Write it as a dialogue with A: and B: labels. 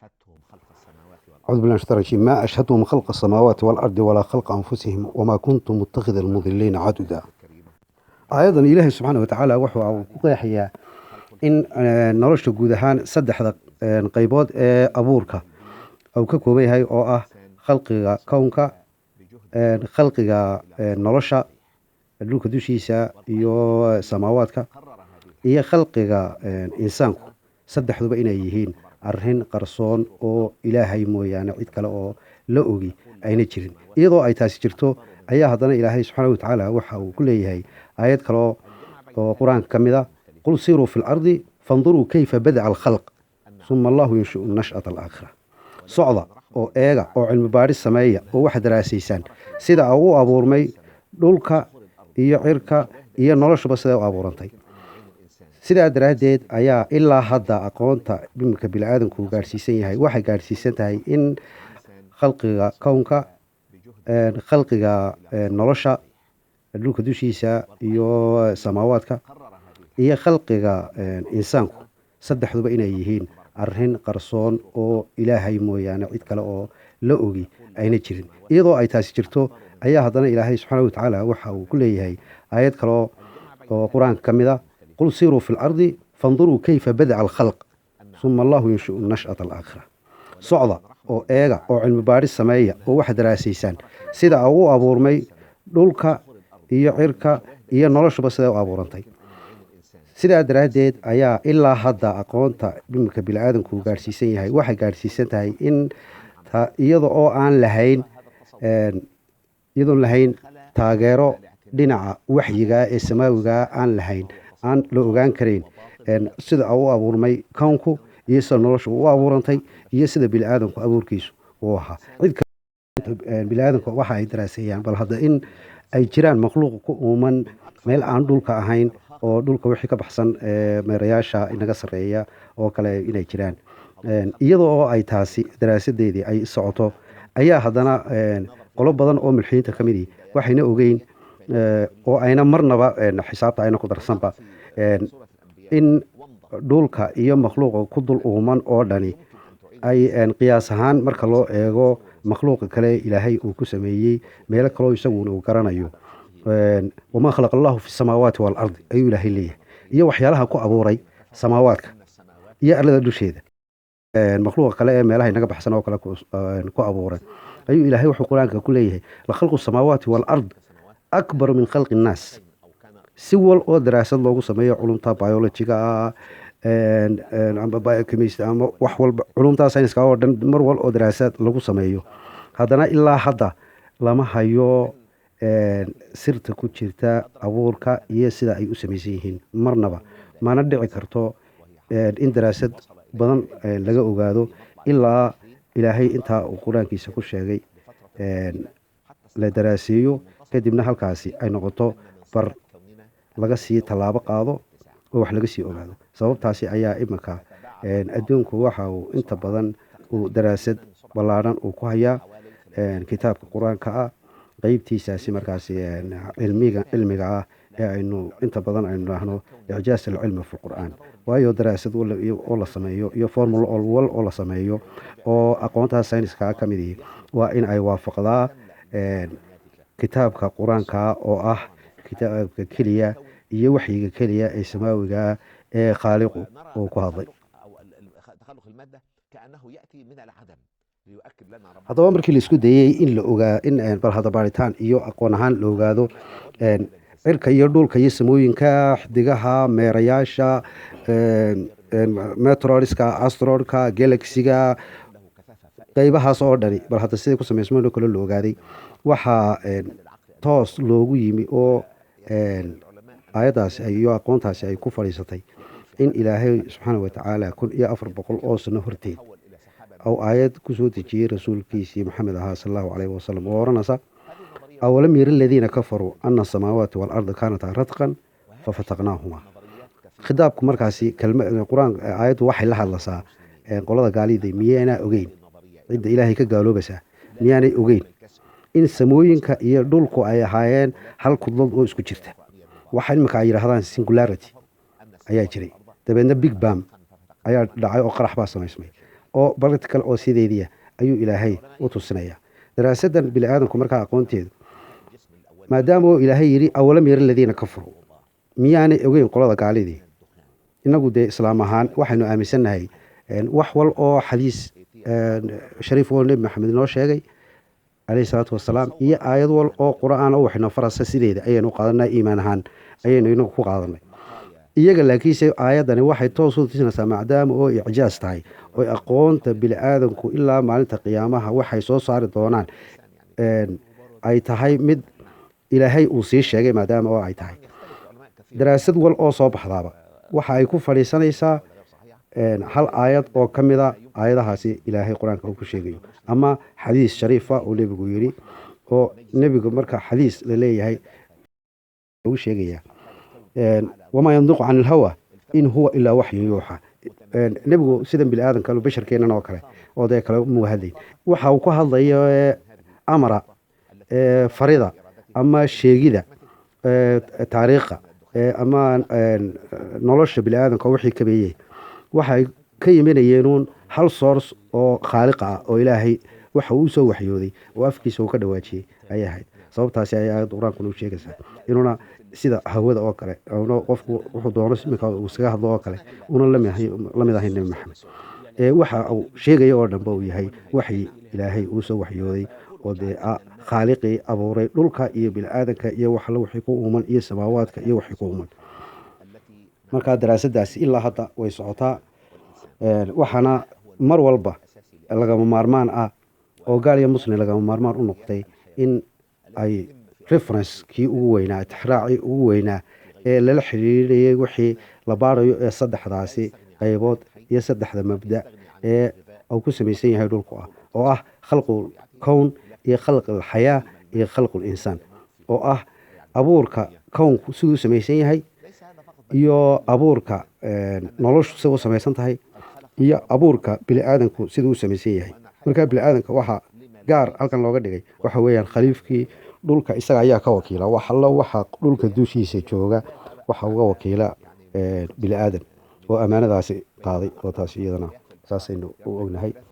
A: أعوذ بالله من الشيطان الرجيم ما أشهدهم خلق السماوات والأرض ولا خلق أنفسهم وما كنت متخذ المضلين عددا. أيضا إلهي سبحانه وتعالى wuxuu ku qeexayaa in nolosha guud ahaan saddexda qaybood ee abuurka uu ka kooban yahay oo ah khalqiga kownka khalqiga nolosha dhulka dushiisa iyo samaawaadka iyo khalqiga insaanku saddexduba inay yihiin arrin qarsoon oo ilaahay mooyaane cid kale oo la ogi ayna jirin. iyadoo ay taasi jirto ayaa haddana ilaahay subxaanahu watacaala waxa uu ku leeyahay aayad kale oo qur-aanka ka mid ah qul siiruu fi lardi fanduruu kayfa badaca alkhalq suma allahu yunshiu nash'ata alaakhira. socda oo eega oo cilmi baadhis sameeya oo waxa daraasaysaan sida uu u abuurmay dhulka iyo cirka iyo noloshuba siday u abuurantay. sidaa daraaddeed ayaa ilaa hadda aqoonta dhimka bini'aadanku gaadhsiisan yahay waxay gaadhsiisan tahay in khalqiga kownka khalqiga nolosha dhulka dushiisa iyo samaawaadka iyo khalqiga insaanku saddexduba inay yihiin arrin qarsoon oo ilaahay mooyaane cid kale oo la ogi ayna jirin. iyadoo ay taasi jirto ayaa haddana ilaahay subxaanahu watacaala waxa uu ku leeyahay aayad kale oo qur-aanka ka mid ah qul siiruu fi lardi fanduruu kayfa badaca alkhalq suma allahu yunshiu nash'ata alaakhira. socda oo eega oo cilmi baadhis sameeya oo waxa daraasaysaan sida uu u abuurmay dhulka iyo cirka iyo noloshuba siday u abuurantay. sidaa daraaddeed ayaa ilaa hadda aqoonta dhimka bini'aadanku gaadhsiisan yahay waxay gaadhsiisan tahay in iyada oo aan lahayn iyadoon lahayn taageero dhinaca waxyiga ee samaawiga aan lahayn aan la ogaan karayn sida uu u abuurmay kownku iyo sida noloshu u abuurantay iyo sida bini'aadanku abuurkiisu uu ahaa. bini'aadanku waxa ay daraaseeyaan bal hadda in ay jiraan makhluuq ku uuman meel aan dhulka ahayn oo dhulka wixii ka baxsan meerayaasha inaga sarreeya oo kale inay jiraan. iyadoo oo ay taasi daraasadeedii ay socoto ayaa haddana qolo badan oo mulxiyiinta ka midii waxayna ogeyn oo ayna marnaba xisaabta ayna ku darsanba in dhulka iyo makhluuqa ku dul uuman oo dhani ay qiyaas ahaan marka loo eego makhluuqa kale ilaahay uu ku sameeyey meelo kaloo isaguna uu garanayo wamaa khalaqa allahu fi samaawaati waalardi ayuu ilaahay leeyahay iyo waxyaalaha ku abuuray samaawaadka iyo arlada dusheeda makhluuqa kale ee meelaha inaga baxsan oo kale ku abuuray ayuu ilaahay wuxuu qur-aanka ku leeyahay la khalqu samaawaati waalard akbaru min khalqi innaas. si wal oo daraasad loogu sameeyo culumta biologiga ama biochemistry ama wax walba culumta sayniska oo dhan mar wal oo daraasad lagu sameeyo haddana ilaa hadda lama hayo sirta ku jirta abuurka iyo sida ay u samaysan yihiin marnaba mana dhici karto in daraasad badan laga ogaado ilaa ilaahay intaa uu qur-aankiisa ku sheegay la daraaseeyo kadibna halkaasi ay noqoto bar laga sii tallaabo qaado oo wax laga sii ogaado. sababtaasi ayaa iminka adduunku waxa uu inta badan uu daraasad ballaadhan uu ku hayaa kitaabka qur-aanka ah qeybtiisaasi markaasi cilmiga ah ee aynu inta badan aynu idhaahno icjaaz alcilmi fi lqur'aan. waayo daraasad oo la sameeyo iyo formula wal oo la sameeyo oo aqoontaas sayniska ka mid yihi waa in ay waafaqdaa kitaabka qur-aanka oo ah kitaabka keliya iyo waxyiga keliya ee samaawiga ee khaaliqu uu ku hadlay. haddaba markii la isku dayey in la ogaa in bal hadda baaritaan iyo aqoon ahaan la ogaado cirka iyo dhulka iyo samooyinka xidigaha meerayaasha meteorska astroodka galaxiga qaybahaas oo dhani bal hadda siday ku samaysmaan oo kale la ogaaday waxaa toos loogu yimi oo aayaddaasi iyo aqoontaasi ay ku fadhiisatay in ilaahay subxaana watacaala 1400 oo sano horteed ou aayad kusoo dejiyey rasuulkiisii maxamed ahaa sal allahu calayhi wasalam oo odhanaysa awalam yara aladiina kafaruu ana asamaawaati waalarda kaanataa radqan fafataqnaahumaa. khitaabku markaasi qur-aan aayaddu waxay la hadlaysaa qolada gaalida miyaanaa ogeyn cidda ilaahay ka gaaloobaysaa miyaanay ogeyn in samooyinka iyo dhulku ay ahaayeen hal kudlad oo isku jirta. waxa iminka ay yidhaahdaan singularity ayaa jiray dabeedna big bam ayaa dhacay oo qarax baa samaysmay oo practical oo sideediya ayuu ilaahay u tusinayaa. daraasadan bini aadamku markaa aqoonteedu maadaama uu ilaahay yidhi awalam yara aladiina kafaruu, miyaanay ogeyn qolada gaalidii. inagu dee islaam ahaan waxaynu aaminsannahay wax wal oo xadiis shariif oo nebi maxamed inoo sheegay calayhi salaatu wasalaam iyo aayad wal oo qur-aan oo waxayno farasa sideeda ayaynu qaadanaa, iimaan ahaan ayaynu inagu ku qaadanay. iyaga laakiinse aayaddani waxay toos u tusinaysaa maadaama oo icjaas tahay oo aqoonta bini aadamku ilaa maalinta qiyaamaha waxay soo saari doonaan ay tahay mid ilaahay uu sii sheegay. maadaama oo ay tahay daraasad wal oo soo baxdaaba waxa ay ku fadhiisanaysaa hal aayad oo ka mid a aayadahaasi ilaahay qur-aanka uu ku sheegayo, ama xadiis shariifa oo nebigu yidhi. oo nebigu marka xadiis la leeyahay uu sheegaya wamaa yandiqu can ilhawa in huwa ilaa waxyu yuuxa. nebigu sidan bini aadanka basharkeennan oo kale oo dee kale muu hadlayn. waxa uu ku hadlayo amara farida ama sheegida taariikha ama nolosha bini aadanka wixii kabeeyey waxay ka yiminayeenuun hal source oo khaaliqa ah oo ilaahay waxa uu soo waxyooday oo afkiisa uu ka dhawaajiyey ayay ahayd. sababtaasi ay aayadda qur-aankuna u sheegaysaa inuuna sida hawada oo kale qofku wuxuu doono iminka uu iskaga hadlo oo kale una la mid ahayn nebi maxamed. waxa uu sheegaya oo dhanba uu yahay waxii ilaahay uu soo waxyooday oo dee khaaliqii abuuray dhulka iyo bini aadanka iyo wax alla wixii ku uuman iyo samaawaadka iyo wixii ku uuman. markaa daraasadaasi ilaa hadda way socotaa, waxaana mar walba lagama maarmaan ah oo gaal iyo muslim lagama maarmaan u noqday in ay reference kii ugu weynaa, tixraacii ugu weynaa ee lala xiriiriyey wixii la baarayo ee saddexdaasi qaybood iyo saddexda mabda ee uu ku samaysan yahay dhulku ah, oo ah khalqul kown iyo khalqul xayaa iyo khalqul insaan, oo ah abuurka kownku siduu samaysan yahay iyo abuurka noloshu siduu samaysan tahay iyo abuurka bini aadanku siduu samaysan yahay. markaa bini aadanka waxaa gaar halkan looga dhigay waxa weeyaan khaliifkii dhulka, isaga ayaa ka wakiila wax allo waxa dhulka dushiisa jooga waxa uga wakiila bini aadan oo ammaanadaasi qaaday. oo taas iyadana saasaynu u ognahay.